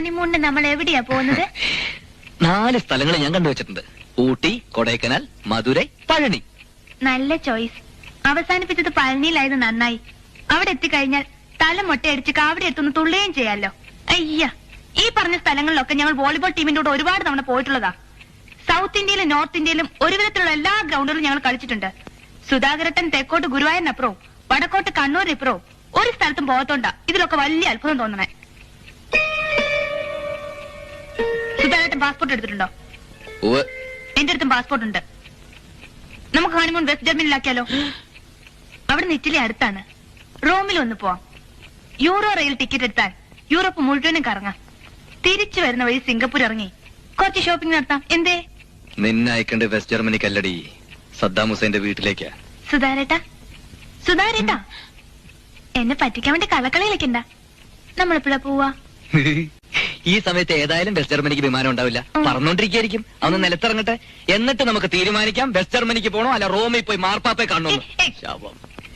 ഹണിമൂണിന് നമ്മൾ എവിടെയാ പോകുന്നത്? 4 സ്ഥലങ്ങൾ ഞാൻ കണ്ടുവച്ചിട്ടുണ്ട്. ഊട്ടി, കൊടൈക്കനാൽ, മധുരൈ, പഴനി. നല്ല ചോയ്സ്. അവസാനിപ്പിച്ചത് പഴനിയിലായത് നന്നായി. അവിടെ എത്തിക്കഴിഞ്ഞാൽ തല മൊട്ടയടിച്ച് കാവടി എടുത്തൊന്ന് തുള്ളുകയും ചെയ്യാലോ. അയ്യ, ഈ പറഞ്ഞ സ്ഥലങ്ങളിലൊക്കെ ഞങ്ങൾ വോളിബോൾ ടീമിന്റെ കൂടെ ഒരുപാട് തവണ പോയിട്ടുള്ളതാ. സൗത്ത് ഇന്ത്യയിലും നോർത്ത് ഇന്ത്യയിലും ഒരുവിധത്തിലുള്ള എല്ലാ ഗ്രൗണ്ടുകളും ഞങ്ങൾ കളിച്ചിട്ടുണ്ട്. സുധാകരട്ടൻ തെക്കോട്ട് ഗുരുവായൂരിനപ്പുറവും വടക്കോട്ട് കണ്ണൂരിനപ്പുറവും ഒരു സ്ഥലത്തും പോകത്തോണ്ടാ ഇതിലൊക്കെ വലിയ അത്ഭുതം തോന്നണേ. സുധാകരട്ടൻ പാസ്പോർട്ട് എടുത്തിട്ടുണ്ടോ? എന്റെ അടുത്തും പാസ്പോർട്ട് ഉണ്ട്. നമുക്ക് ഹണിമൂൺ വെസ്റ്റ് ജർമ്മനിയിലാക്കിയാലോ? അവിടെ നിന്ന് ഇറ്റലി അടുത്താണ്. റോമിൽ ഒന്ന് പോവാം. യൂറോ റെയിൽ ടിക്കറ്റ് എടുത്താൽ യൂറോപ്പ് മുഴുവനും കറങ്ങാം. തിരിച്ചു വരുന്ന വഴി സിംഗപ്പൂർ ഇറങ്ങി കുറച്ച് ഷോപ്പിംഗ് നടത്താം. എന്തേ? നിന്നെ അയക്കേണ്ട വെസ്റ്റ് ജർമ്മനിക്കല്ലടി, സദ്ദാം ഹുസൈന്റെ വീട്ടിലേക്കാ. സുധാരേട്ടാ, സുധാരേട്ടാ, എന്നെ പറ്റിക്കാൻ വേണ്ടി കളക്കളയിലേക്കുണ്ട. നമ്മളെപ്പോഴാ പോവാ? ഈ സമയത്ത് ഏതായാലും വെസ്റ്റ് ജർമ്മനിക്ക് വിമാനം ഉണ്ടാവില്ല. പറന്നോണ്ടിരിക്കും. അന്ന് നിലത്തിറങ്ങട്ടെ, എന്നിട്ട് നമുക്ക് തീരുമാനിക്കാം വെസ്റ്റ് ജർമ്മനിക്ക് പോണോ അല്ല റോമിൽ പോയി മാർപ്പാപ്പയെ കാണണോ.